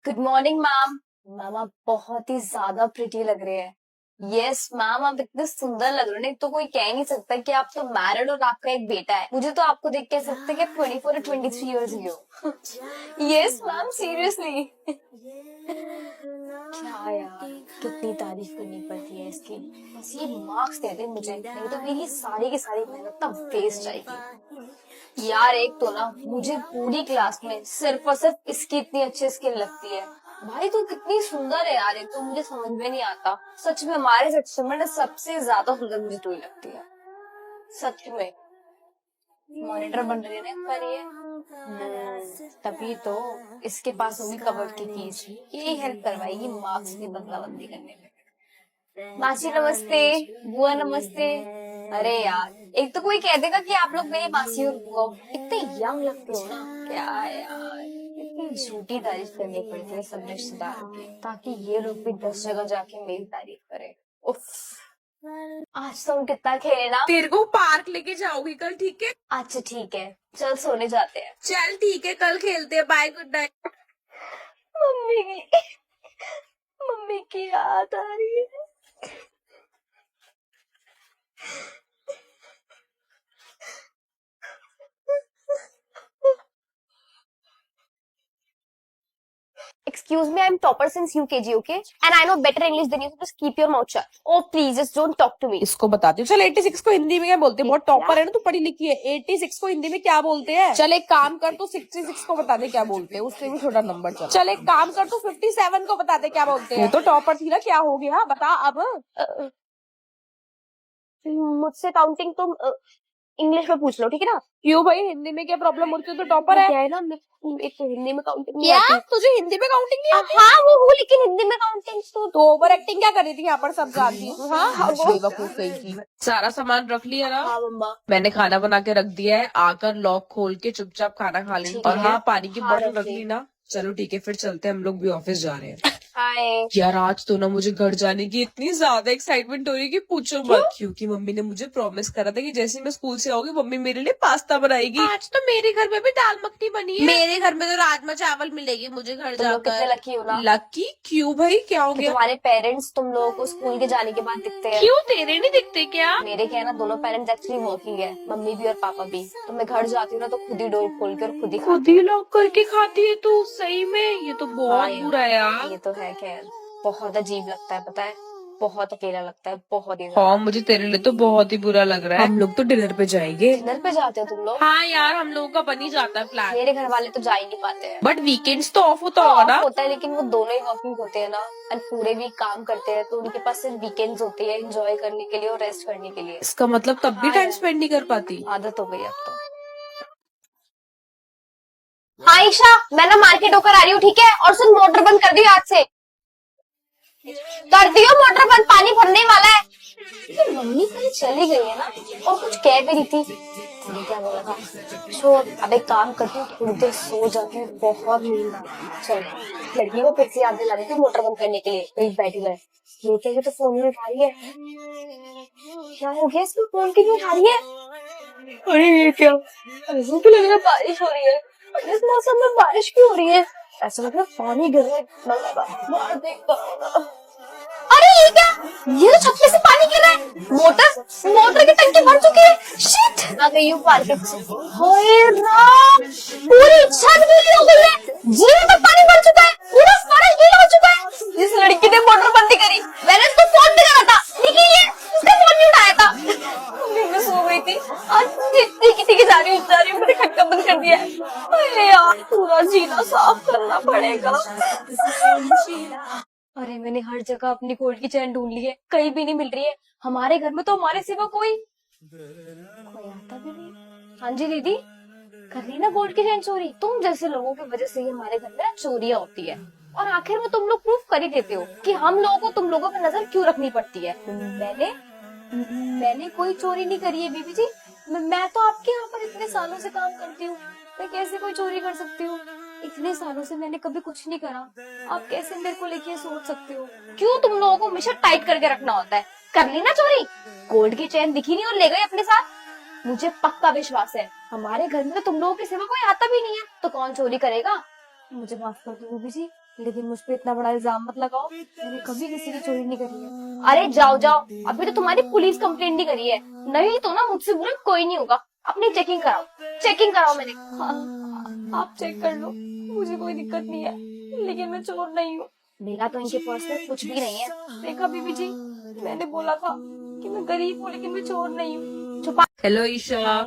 Good morning ma'am. Ma'am आप बहुत ही ज्यादा प्रिटी लग रहे हैं। यस मैम, आप इतने सुंदर लग रहे हो, नहीं तो कोई कह नहीं सकता कि आप तो मैरिड और आपका एक बेटा है। मुझे तो आपको देख कह सकते हैं कि 24 और 23 ईयर्स की हो। Yes ma'am, seriously. क्या यार, कितनी तारीफ करनी पड़ती है इसकी। बस ये मार्क्स दे दे मुझे, नहीं तो मेरी सारी की सारी मेहनत तो वेस्ट जाएगी। यार एक तो ना मुझे पूरी क्लास में सिर्फ और सिर्फ इसकी इतनी अच्छी स्किल लगती है। भाई तू कितनी सुंदर है यार, एक तो मुझे समझ में नहीं आता। सच में हमारे सेक्शन में ना सबसे ज्यादा सुंदर मुझे तू ही लगती है। सच में। मॉनिटर बन रही है ना पर ये। तभी तो इसके पास होगी कबर्ड की कीज, यही हेल्प करवाएगी मार्क्स की बदला बंदी करने में। मासी नमस्ते। बुआ नमस्ते। अरे यार, एक तो कोई कह देगा कि आप लोग मेरी मासी और बुआ हो। इतने यंग लगते हो ना। क्या यार, इतनी झूठी तारीफ करनी पड़ती है सब रिश्तेदारों की, ताकि ये लोग भी 10 जगह जाके मेरी तारीफ करें। उफ। आज तो हम कितना खेले ना। तेरे को पार्क लेके जाओगी कल, ठीक है? अच्छा ठीक है, चल सोने जाते हैं। चल ठीक है, कल खेलते हैं। Bye, good night. मम्मी की मम्मी की याद आ रही है। Excuse me, I'm topper since UKG, okay? And I know better English than you, so just keep your mouth shut. Oh, please, just don't talk to me. इसको बताती हूँ। चल 86 को हिंदी में क्या बोलते हैं? बहुत टॉपर है ना, तू पढ़ी लिखी है। 86 को हिंदी में क्या बोलते हैं? चल एक काम कर, तू 66 को बता दे क्या बोलते हैं, उससे भी थोड़ा नंबर चल। चल एक काम कर, तू 57 को बता दे क्या बोलते हैं। तो टॉपर थी ना, क्या हो गया बता अब। मुझसे काउंटिंग तुम इंग्लिश में पूछ लो, ठीक है ना? क्यों भाई, हिंदी में क्या प्रॉब्लम? मुझसे तो टॉपर है। क्या है ना, एक तो हिंदी में काउंटिंग नहीं क्या आती। तुझे हिंदी में काउंटिंग नहीं आती? हाँ वो हूँ, लेकिन हिंदी में काउंटिंग तो ओवर एक्टिंग क्या कर रही थी यहाँ पर, सब जानती हूँ। हाँ बेवकूफ कहीं की। सारा सामान रख लिया ना? हाँ मम्मा। मैंने खाना बना के रख दिया है, आकर लॉक खोल के चुपचाप खाना खा लेना। ठीक और है। हाँ, पानी की हाँ, बोतल रख रख ली ना? चलो ठीक है, फिर चलते हैं, हम लोग भी ऑफिस जा रहे हैं। हाय। यार आज तो ना मुझे घर जाने की इतनी ज्यादा एक्साइटमेंट हो रही है कि पूछो मत। क्योंकि मम्मी ने मुझे प्रॉमिस करा था कि जैसे ही मैं स्कूल से आऊंगी मम्मी मेरे लिए पास्ता बनाएगी। आज तो मेरे घर में भी दाल मखनी बनी है। मेरे घर में तो राजमा चावल मिलेगी मुझे घर तुम लोग कितने जाकर। लकी हो ना। लकी क्यों भाई, क्या हो कि गया? तुम्हारे पेरेंट्स तुम लोगों को स्कूल के जाने के बाद दिखते हैं। क्यों, तेरे नहीं दिखते क्या? मेरे क्या है ना, दोनों पेरेंट्स एक्चुअली वर्किंग है, मम्मी भी और पापा भी। तो मैं घर जाती हूँ ना तो खुद ही डोर खोल के और खुद ही लॉक करके खाती है तू? सही में ये तो बहुत हाँ यार, बुरा है यार। ये तो है खैर। बहुत अजीब लगता है, पता है, बहुत अकेला लगता है, बहुत ही। हाँ मुझे तेरे लिए तो बहुत ही बुरा लग रहा है। हम लोग तो डिनर पे जाएंगे। डिनर पे जाते हो तुम लोग? हाँ यार, हम लोगों का बन ही जाता है प्लान। मेरे घर वाले तो जा ही नहीं पाते हैं। बट वीकेंड्स तो ऑफ होता होगा ना? ऑफ होता है, लेकिन वो दोनों ही वर्किंग होते हैं ना, और पूरे वीक काम करते हैं, तो उनके पास सिर्फ वीकेंड्स होते हैं एंजॉय करने के लिए और रेस्ट करने के लिए। इसका मतलब तब भी टाइम स्पेंड नहीं कर पाती? आदत हो गई अब तो। हाँ ईशा, मैं ना मार्केट होकर आ रही हूँ, ठीक है? और सुन, मोटर बंद कर दियो आज से। कर दियो मोटर बंद, पानी भरने वाला है। मम्मी कल चली गई है ना, और कुछ कह भी रही थी। मैंने क्या बोला था? छोड़, अब एक काम करती हूँ, थोड़ी देर सो जाती हूँ, बहुत नींद आ रही है। चल, लड़की को फिर से याद दिला देती हूँ मोटर बंद करने के लिए। कहीं बैठी रहे, ये क्या, ये तो फोन नहीं उठा रही है। क्या हो गया इसको, फोन क्यों नहीं उठा रही है? अरे ये क्या, ऐसा तो लग रहा है बारिश हो रही है। इस मौसम में बारिश क्यों हो रही है? ऐसा लग रहा है पानी गिर रहा है। बाहर देखता हूँ। अरे ये क्या, ये तो छत पे से पानी गिर रहा है। मोटर की टंकी भर चुकी है। शिट, आ गई हूँ मार्केट से। हाय राम, पूरी छत गीली हो गई है, जीने तक पानी भर चुका है, पूरा फर्श गीला हो चुका है। इस लड़की ने मोटर बंद करी, मैंने इसको फोन भी करा था, लेकिन ये उसने फोन नहीं उठाया था। मम्मी मैं सो गई थी, आज किसी की जा रही हूँ, मैंने खटका बंद कर दिया है। अरे यार, पूरा जीना साफ करना पड़ेगा। अरे मैंने हर जगह अपनी गोल्ड की चैन ढूंढ ली है, कहीं भी नहीं मिल रही है। हमारे घर में तो हमारे सिवा कोई आता भी नहीं। हाँ जी दीदी, कर ली ना गोल्ड की चैन चोरी? तुम जैसे लोगों की वजह से ही हमारे घर में चोरियां होती है, और आखिर में तुम लोग प्रूफ कर ही देते हो कि हम लोगों को तुम लोगों पर नजर क्यों रखनी पड़ती है। मैंने कोई चोरी नहीं करी है बीबी जी। मैं तो आपके यहाँ पर इतने सालों से काम करती हूँ, मैं कैसे कोई चोरी कर सकती हूँ? इतने सालों से मैंने कभी कुछ नहीं करा, आप कैसे मेरे को लेके सोच सकते हो? क्यों तुम लोगों को हमेशा टाइट करके रखना होता है? कर ली ना चोरी, गोल्ड की चेन दिखी नहीं और ले गए अपने साथ। मुझे पक्का विश्वास है हमारे घर में तो तुम लोगों के सिवा कोई आता भी नहीं है, तो कौन चोरी करेगा? मुझे माफ कर दो बीबी जी, लेकिन मुझ पे इतना बड़ा इल्जाम मत लगाओ, मैंने कभी किसी की चोरी नहीं करी है। अरे जाओ जाओ, अभी तो तुम्हारी पुलिस कंप्लेंट नहीं करी है, नहीं तो ना मुझसे बुरा कोई नहीं होगा। अपनी चेकिंग कराओ मैंने। हाँ, आप चेक कर लो, मुझे कोई दिक्कत नहीं है, लेकिन मैं चोर नहीं हूँ। मेरा तो इनके पर्स में कुछ भी नहीं है। देखा बीबी जी, मैंने बोला था कि मैं गरीब हूँ लेकिन मैं चोर नहीं हूँ। छुपा। हेलो ईशा,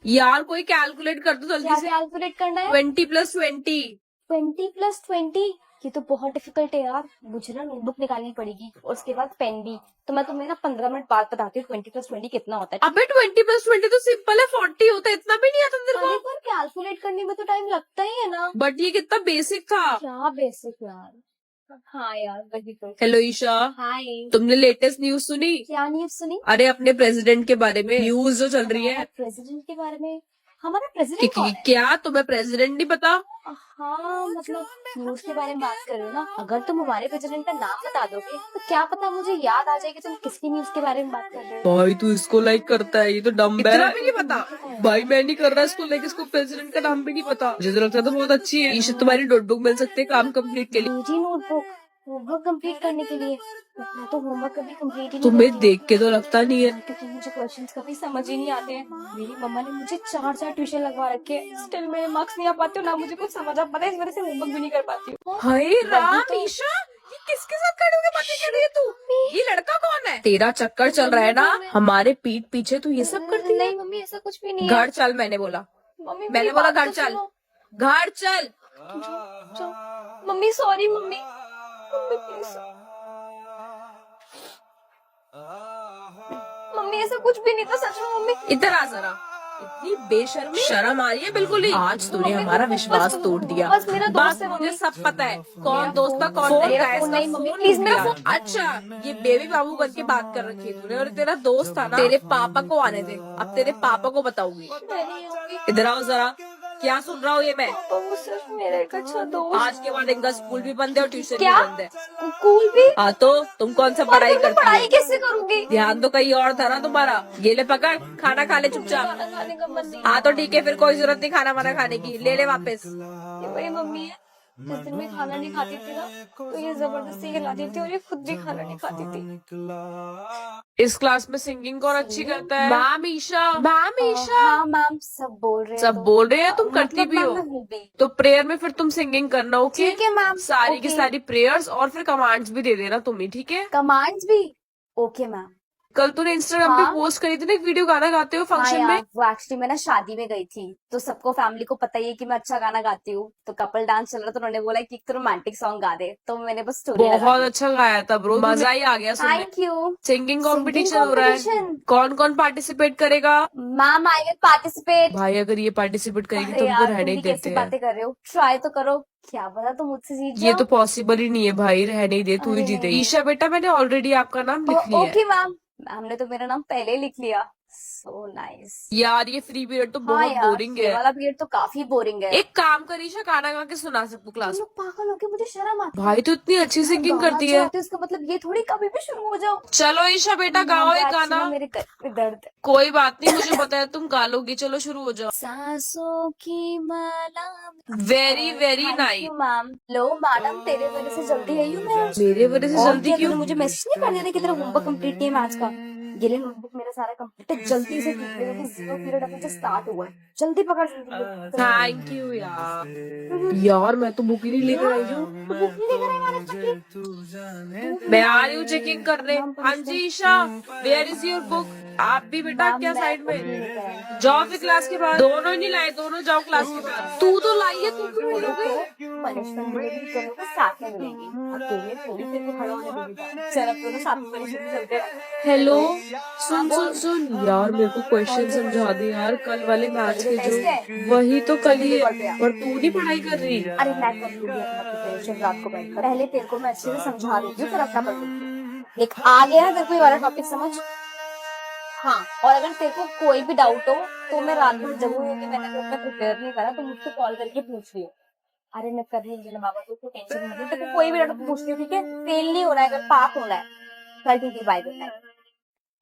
यार कोई कैलकुलेट कर दो जल्दी क्या से। कैलकुलेट करना है? 20+20। 20+20? ये तो बहुत डिफिकल्ट है यार, मुझे ना नोटबुक निकालनी पड़ेगी और उसके बाद पेन भी। तो मैं तुम्हें ना 15 मिनट बाद बताती हूँ 20+20 कितना होता है। अबे 20+20 तो सिंपल है, 40 होता है, इतना भी नहीं आता तेरे अरे को। पर कैलकुलेट करने में तो टाइम लगता ही है ना। बट ये कितना बेसिक था। क्या बेसिक यार। हाँ यार, वही तो। हेलो ईशा, हाय। तुमने लेटेस्ट न्यूज सुनी? क्या न्यूज सुनी? अरे अपने प्रेसिडेंट के बारे में न्यूज जो चल रही है। प्रेसिडेंट के बारे में? हमारा प्रेसिडेंट कौन है? क्या तुम्हें प्रेसिडेंट नहीं पता? हाँ मतलब न्यूज के बारे में बात कर रहे हो ना। अगर तुम हमारे प्रेसिडेंट का नाम बता दोगे तो क्या पता मुझे याद आ जाए कि तुम किसकी न्यूज के बारे में बात कर रहे हो। भाई तू इसको लाइक करता है, ये तो डम्ब है। इतना भी नहीं पता? भाई मैं नहीं कर रहा इसको लाइक, इसको प्रेसिडेंट का नाम भी नहीं पता। मुझे तो लगता है तो बहुत अच्छी है। ईशा तुम्हारी नोटबुक मिल सकती है काम कंप्लीट के लिए। मुझे नोटबुक होमवर्क कंप्लीट करने के लिए? मैं तो होमवर्क कभी कंप्लीट ही नहीं तुम्हें करती। देख के तो लगता नहीं है। क्योंकि मुझे क्वेश्चंस कभी समझ ही नहीं आते हैं। मेरी मम्मा ने मुझे 4 ट्यूशन लगवा रखे हैं, स्टिल मेरे मार्क्स नहीं आ पाते, ना मुझे कुछ समझ आ पाता है, इस वजह से होमवर्क भी नहीं कर पाती हूँ। हाय राम तो- ईशा, ये किसके साथ खड़े होकर बातें कर रही है तू? ये लड़का कौन है? तेरा चक्कर चल रहा है ना हमारे पीठ पीछे, तू ये सब करती है। नहीं मम्मी, ऐसा कुछ भी नहीं है। घर चल, मैंने बोला। मम्मी मैंने मेरी बोला बात घर तो चल, सुनो। घर चल। Mummy sorry mummy, mummy please. Mummy ऐसा कुछ भी नहीं था, सच में मम्मी। इधर आ जरा, इतनी बेशर्मी, शर्म आ रही है बिल्कुल ही। आज तूने मम्मी, हमारा बस- विश्वास बस- तोड़ दिया। बस मेरा दोस्त है मुझे मम्मी। सब पता है कौन मेरा दोस्त था फोन- कौन नहीं। मेरा गाइस, फोन का नहीं मम्मी, फोन प्लीज लूट मेरा लिया। फोन। अच्छा, ये बेबी बाबू बन के बात कर रखी है तूने, और तेरा दोस्त था ना, तेरे पापा को आने दे, अब तेरे पापा को बताऊंगी। इधर आओ जरा, क्या सुन रहा हूँ ये मैं? पापा वो सिर्फ मेरा एक अच्छा दोस्त। आज के बाद इनका स्कूल भी बंद है और ट्यूशन भी क्या? बंद है। स्कूल भी? हाँ तो तुम कौन सा और पढ़ाई फिर मैं करती पढ़ाई है? कैसे करूंगी? ध्यान तो कहीं और था ना तुम्हारा। ये ले पकड़, खाना खा ले चुपचाप। खाना खाने का मन नहीं। हाँ तो ठीक है, फिर कोई जरूरत नहीं खाना वाना खाने की, ले ले वापस। ये वही मम्मी है, जिस दिन मैं खाना नहीं खाती थी ना तो ये जबरदस्ती खिलाती थी और ये खुद भी खाना नहीं खाती थी। इस क्लास में सिंगिंग कौन अच्छी करता है? Ma'am Isha, ma'am Isha. हाँ मैम, सब बोल रहे हैं। सब बोल रहे हैं, तुम करती मतलब भी हो? मैम मैं हूँ भी। तो प्रेयर में फिर तुम सिंगिंग करना, ओके? ठीक है मैम। सारी की ओके। सारी प्रेयर्स और फिर कमांड्स भी दे देना तुम ही, ठीक है? कमांड्स भी? Okay ma'am. कल तूने इंस्टाग्राम पे हाँ? पोस्ट करी थी ना एक वीडियो, गाना गाते हो हाँ फंक्शन में। यार, वो एक्चुअली मैं ना शादी में गई थी तो सबको फैमिली को पता ही है कि मैं अच्छा गाना गाती हूँ, तो कपल डांस चल रहा था, उन्होंने बोला कि एक तो रोमांटिक सॉन्ग गा दे, तो मैंने बस स्टोरी लगा बहुत दी। अच्छा गाया था ब्रो, मजा ही आ गया सुनने। Thank you. सिंगिंग कंपटीशन हो रहा है, competition? कौन कौन पार्टिसिपेट करेगा? Ma'am I will participate. भाई अगर ये पार्टिसिपेट करेगी अरे तो उनको यार, रहने तुम ही भी देते कैसी हैं। बातें कर रहे हो, ट्राई तो करो, क्या पता तुम मुझसे जीत ये जाओ। तो पॉसिबल ही नहीं है भाई, रहने ही दे, तू ही अरे जीतेगी। नहीं। ईशा बेटा, मैंने ऑलरेडी आपका नाम लिख लिया है। ओके मैम, मैम ने तो मेरा नाम पहले ही लिख लिया। So nice. यार ये फ्री पीरियड तो हाँ बहुत यार, बोरिंग ये है। वाला पीरियड तो काफी बोरिंग है। एक काम कर ईशा, गाना गा के सुना सबको क्लास तुम में। लोग पागल हो के, मुझे शर्म आती है। भाई तो इतनी अच्छी सिंगिंग गाना करती अच्छा है। गाती उसका मतलब ये थोड़ी कभी भी शुरू हो जाओ। चलो ईशा बेटा गाओ एक Actually गाना। ना मेरे कर में दर्द है। कोई बात नहीं, मुझे पता है तुम गा लोगी, चलो शुरू हो जाओ। सांसों की माला। Very very thank nice. You ma'am. लो मैडम, तेरे वजह से जल्दी आई हूँ मैं आज। मेरे वजह से और जल्दी क्या, क्यों? तूने मुझे मैसेज नहीं कर दिया था कि तेरा होमवर्क कंप्लीट नहीं है मैथ्स का? ये ले नोटबुक, मेरा सारा कंप्लीट है, जल्दी से लिख ले क्योंकि जीरो पीरियड अभी जो स्टार्ट हुआ है। जल्दी पकड़, जल्दी लिख। थैंक यू यार। यार मैं तो बुक ही नहीं लेकर आई हूँ। बुक नहीं लेकर आई मैंने अपनी? मैं आ रही हूँ चेकिंग करने। हाँ जी Isha, where is your book? आप भी बेटा मैम, क्या मैं साइड book नहीं में लेकर आई। जाओ फिर क्लास के बाद। दोनों ही नहीं लाए, दोनों जाओ क्लास के बाद। तू तो लाई है, तू क्यों नहीं गई? पनिशमेंट मिलेगी, दोनों को साथ में मिलेगी। अकेले थोड़ी तेरे को खड़ा होने दूंगी। चल अब दोनों साथ में पनिशमेंट चलते हैं। हेलो, सुन सुन सुन यार, मेरे को क्वेश्चन समझा दे यार, कल वाले मैथ्स के टेस्ट है? जो। वही तो कल ही है, और तू नहीं पढ़ाई कर रही। अरे मैं कर लूंगी अपना प्रिपरेशन रात को बैठकर। पहले तेरे को मैं अच्छे से समझा देती हूँ, फिर अपना पढ़ लूंगी। देख आ गया ना तेरे को ये वाला टॉपिक समझ? हाँ, और अगर तेरे को कोई भी डाउट हो तो मैं रात में जगूंगी, मैंने अपना प्रिपेयर नहीं करा तो मुझसे कॉल करके पूछ लियो। अरे मैं कर रही हूँ बाबा, तो टेंशन मत ले, तेरे को कोई भी डाउट पूछ लियो, ठीक है? फेल नहीं होना है, अगर पास होना है। चल ठीक है, बाय, गुड नाइट।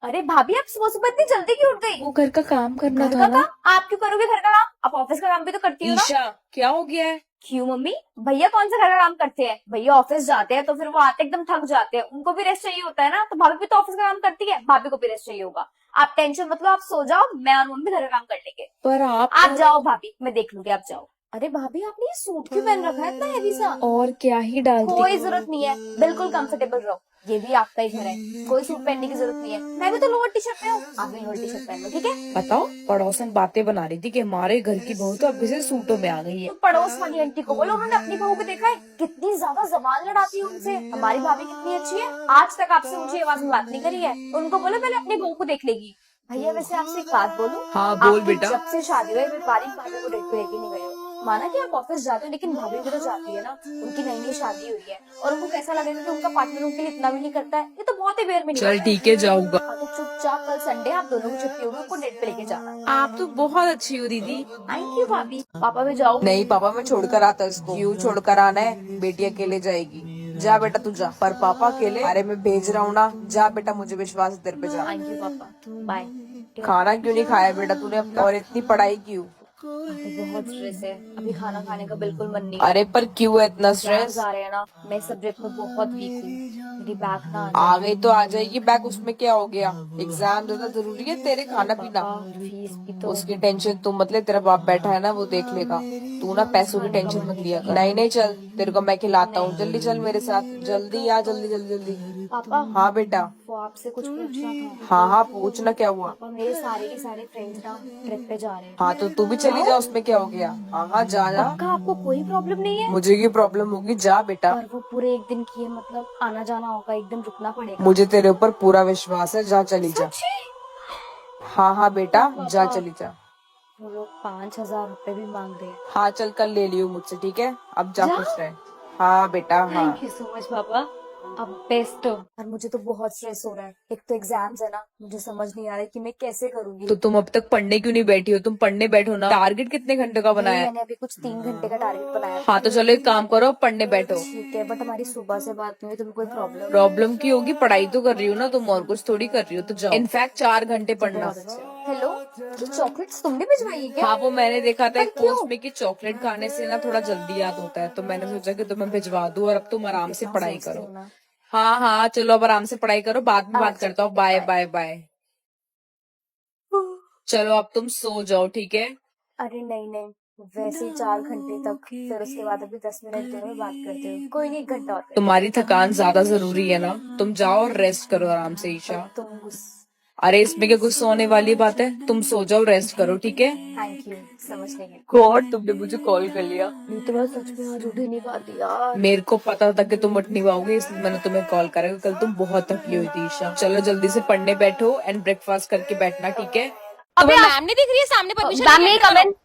अरे भाभी, आप सुबह सुबह इतनी जल्दी क्यों उठ गई? वो घर का काम करना घर था का ना। काम? आप क्यों करोगे घर का काम? आप ऑफिस का काम भी तो करती हो ना। ईशा क्या हो गया है? क्यों मम्मी? भैया कौन सा घर का काम करते हैं? भैया ऑफिस जाते हैं तो फिर वो आते एकदम थक जाते हैं, उनको भी रेस्ट चाहिए होता है ना। तो भाभी भी तो ऑफिस का काम करती है, भाभी को भी रेस्ट चाहिए होगा। आप टेंशन मत लो, आप सो जाओ, मैं और मम्मी घर का काम कर लेंगे। पर आप जाओ भाभी, मैं देख लूंगी, आप जाओ। अरे भाभी, आपने ये सूट क्यों पहन रखा है इतना हैवी सा? और क्या ही डालती कोई जरूरत नहीं है, बिल्कुल कंफर्टेबल रहो। ये भी आपका ही घर है, कोई सूट पहनने की जरूरत नहीं है। मैं भी तो लोअर टी शर्ट में हूँ, आप भी लोअर टी शर्ट पहन लो, ठीक है? बताओ, पड़ोसन बातें बना रही थी कि हमारे घर की बहू तो अभी से सूटों में आ गई है। तो पड़ोस वाली आंटी को बोलो, उन्होंने अपनी बहू को देखा है कितनी ज्यादा जबान लड़ाती है उनसे। हमारी भाभी कितनी अच्छी है, आज तक आपसे ऊंची आवाज में बात नहीं करी है। उनको बोलो पहले अपनी बहू को देख लेगी। भैया वैसे आपसे एक बात बोलूं? हाँ, बोल आपकी बेटा। जब से शादी हुई है, बारीक भाभी को डेट पे लेके नहीं गए हो। माना कि आप ऑफिस जाते हो, लेकिन भाभी भी तो जाती है ना। उनकी नई नई शादी हुई है और उनको कैसा लगेगा कि उनका पार्टनर उनके लिए इतना भी नहीं करता है। ये तो बहुत ही बेर में चल ठीक है, जाऊंगा। तो चुपचाप कल संडे आप दोनों को छुट्टी होगी, उनको डेट पे लेके जाना। आप तो बहुत अच्छी हो दीदी। थैंक यू भाभी। पापा भी जाओ। नहीं पापा, मैं छोड़कर आता इसको। क्यों छोड़कर आना है? बेटी अकेले जाएगी। जा बेटा तू जा। पर पापा अकेले? अरे मैं भेज रहा हूँ ना, जा बेटा, मुझे विश्वास है तेरे पे, जा। थैंक यू पापा, बाय। खाना क्यों नहीं खाया बेटा तूने अपना? और इतनी पढ़ाई क्यों? बहुत स्ट्रेस है, अभी खाना खाने का बिल्कुल मन नहीं। अरे पर क्यों है इतना स्ट्रेस? एग्जाम्स आ रहे हैं ना, मैं सब्जेक्ट में बहुत वीक हूँ। मेरी बैक ना आ गई तो आ जाएगी बैक, उसमें क्या हो गया? एग्जाम ज्यादा जरूरी है तेरे खाना पीना? फीस भी तो। उसकी टेंशन तू मत ले, तेरा बाप बैठा है ना, वो देख लेगा। तू ना पैसों की टेंशन मत लिया कर। नहीं नहीं, चल तेरे को मैं खिलाता हूँ, जल्दी चल मेरे साथ, जल्दी आ, जल्दी जल्दी जल्दी। पापा, हाँ बेटा। वो आपसे कुछ पूछना था। हाँ हाँ, पूछना, क्या हुआ? पापा, मेरे सारे के सारे फ्रेंड्स ना ट्रिप पे जा रहे हैं। हाँ तो तू भी चली जा, उसमें क्या हो गया? हाँ हाँ, जा जा। पक्का आपको कोई प्रॉब्लम नहीं है? मुझे की प्रॉब्लम होगी, जा बेटा। और वो पूरे एक दिन की है, मतलब आना जाना होगा, एक दिन रुकना पड़ेगा। मुझे तेरे ऊपर पूरा विश्वास है, जा चली जा। सच्ची? हाँ हाँ बेटा, जा चली जा। वो लोग 5,000 रुपए भी मांग रहे हैं। हाँ चल, कल ले लियो मुझसे, ठीक है? अब जा खुश रहे। हाँ बेटा, हाँ। थैंक यू सो मच पापा, अब बेस्ट हो। और मुझे तो बहुत स्ट्रेस हो रहा है, एक तो एग्जाम्स है ना, मुझे समझ नहीं आ रहा है कि मैं कैसे करूंगी। तो तुम अब तक पढ़ने क्यों नहीं बैठी हो? तुम पढ़ने बैठो ना। टारगेट कितने घंटे का बनाया है? मैंने अभी कुछ 3 घंटे का टारगेट बनाया था। हाँ तो चलो एक काम करो, पढ़ने बैठो। ठीक है, बट हमारी सुबह से बात नहीं हुई, तुम्हें कोई प्रॉब्लम? प्रॉब्लम की होगी? पढ़ाई तो कर रही हो ना तुम, और कुछ थोड़ी कर रही हो, तो जाओ। इनफैक्ट 4 घंटे पढ़ना। हेलो, ये चॉकलेट्स तुमने भिजवाई है क्या? हाँ, वो मैंने देखा था एक पर क्यों? पोस्ट में कि चॉकलेट खाने से ना थोड़ा जल्दी याद होता है, तो मैंने सोचा कि तुम्हें भिजवा दूं, और अब तुम आराम से पढ़ाई सोचती करो। हूँ ना। हाँ हाँ, चलो अब आराम से पढ़ाई करो, बाद में बात अच्छा, करता हूँ। ठीक है, बाय बाय। Bye bye. चलो अब तुम सो जाओ, ठीक है? अरे नहीं नहीं, वैसे ही 4 घंटे तक, फिर उसके बाद अभी 10 मिनट देर में बात करते हो। कोई नहीं, 1 घंटा और करते तुम्हारी थकान ज्यादा जरूरी है ना, तुम जाओ और रेस्ट करो आराम से ईशा। हैं। तुम गुस्सा। अरे इसमें क्या गुस्सा होने वाली बात है? तुम सो जाओ, रेस्ट करो, ठीक है? थैंक यू, समझने के लिए। गॉड, तुमने मुझे कॉल कर लिया। नहीं तो मैं सच में आज उठ ही नहीं पाती यार। मेरे को पता था कि तुम उठ नहीं पाओगे, इसलिए मैंने तुम्हें कॉल करा। कल तुम बहुत थकी हुई थी ईशा। चलो जल्दी से पढ़ने बैठो एंड ब्रेकफास्ट करके बैठना, ठीक है? अबे मैम नहीं दिख रही है सामने? परमिशन मैम मेरी कमेंट।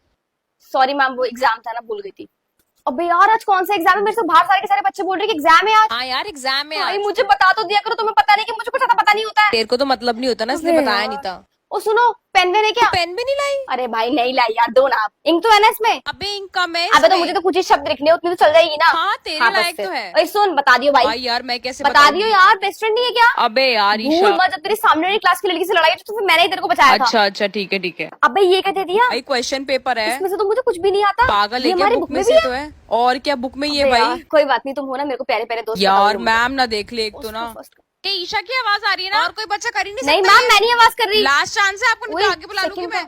सॉरी मैम, वो एग्जाम था ना, भूल गई थी। अबे यार, आज कौन सा एग्जाम है? मेरे से बाहर सारे के सारे बच्चे बोल रहे हैं कि एग्जाम है आज। हाँ यार, एग्जाम है भाई आज। मुझे बता तो दिया करो, तुम्हें पता नहीं कि मुझे कुछ ज्यादा पता नहीं होता है। तेरे को तो मतलब नहीं होता ना, इसलिए अबे बताया यार। नहीं था। ओ सुनो, पेन वेन है क्या? पेन भी नहीं लाई? अरे भाई नहीं लाई यार, दो ना आप। इंक तो है ना इसमें? अबे इंक कम है अबे तो इसमें। मुझे तो कुछ ही शब्द लिखने हैं, उतनी तो चल जाएगी ना। हाँ, तेरे बस लायक फिर। तो है। ओए सुन, बता दियो भाई। भाई यार, मैं कैसे बता बताऊं? दियो यार, बेस्ट फ्रेंड नहीं है क्या? अबे यार भूल ईशा। मत, जब तेरी सामने वाली क्लास की लड़की से लड़ाई हुई तो फिर मैंने ही तेरे को बचाया था। अच्छा अच्छा, ठीक है ठीक है। अबे ये क्या दे दिया? भाई क्वेश्चन पेपर है। इसमें से तो मुझे कुछ भी नहीं आता। पागल ये है क्या? हमारी बुक में भी से है? तो है। और क्या बुक में ये अबे भाई? यार, कोई बात नहीं, तुम हो ना मेरे को प्यारे प्यारे दोस्त। यार बताओ मैम ना देख ले एक तो उसको ना। first- ये ईशा की आवाज आ रही है ना, और कोई बच्चा कर ही नहीं नहीं सकता। मैम, मैं नहीं आवाज कर रही। लास्ट चांस है आपको, नहीं तो ओए, आगे बुला लूंगी second मैं।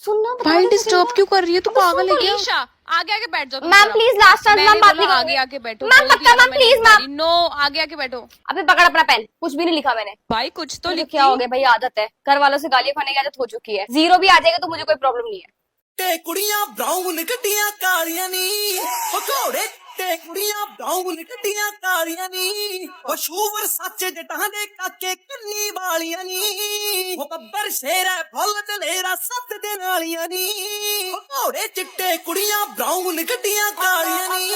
सुनना भाई डिस्टर्ब क्यों कर रही है? तू पागल है क्या? ईशा आगे आगे बैठ जाओ। Ma'am please, last chance ma'am, बात नहीं आगे करूंगी। आगे बैठो। मैम पक्का मैम, प्लीज मैम। नो, आगे आगे बैठो। अबे पकड़ अपना पेन, कुछ भी नहीं लिखा मैंने। भाई कुछ तो मुझे लिख। क्या हो गया भाई, आदत है, घर वालों से गालियां खाने की आदत हो चुकी है। 0 भी आ जाएगा तो मुझे कोई प्रॉब्लम नहीं है। ਤੇ ਕੁੜੀਆਂ ਬਰਾਊਨ ਗੱਡੀਆਂ ਕਾਲੀਆਂ ਨੀ ਉਹ ਘੋੜੇ ਤੇ ਕੁੜੀਆਂ ਬਰਾਊਨ ਗੱਡੀਆਂ ਕਾਲੀਆਂ ਨੀ ਉਹ ਸ਼ੂਵਰ ਸੱਚ ਜਟਾਂ ਦੇ ਕਾਕੇ ਕੰਨੀ ਵਾਲੀਆਂ ਨੀ ਉਹ ਬੱਬਰ ਸ਼ੇਰ ਹੈ ਫੁੱਲ ਦਲੇਰਾ 7 ਦਿਨ ਵਾਲੀਆਂ ਨੀ ਉਹ ਘੋੜੇ ਚਿੱਟੇ ਕੁੜੀਆਂ ਬਰਾਊਨ ਗੱਡੀਆਂ ਕਾਲੀਆਂ ਨੀ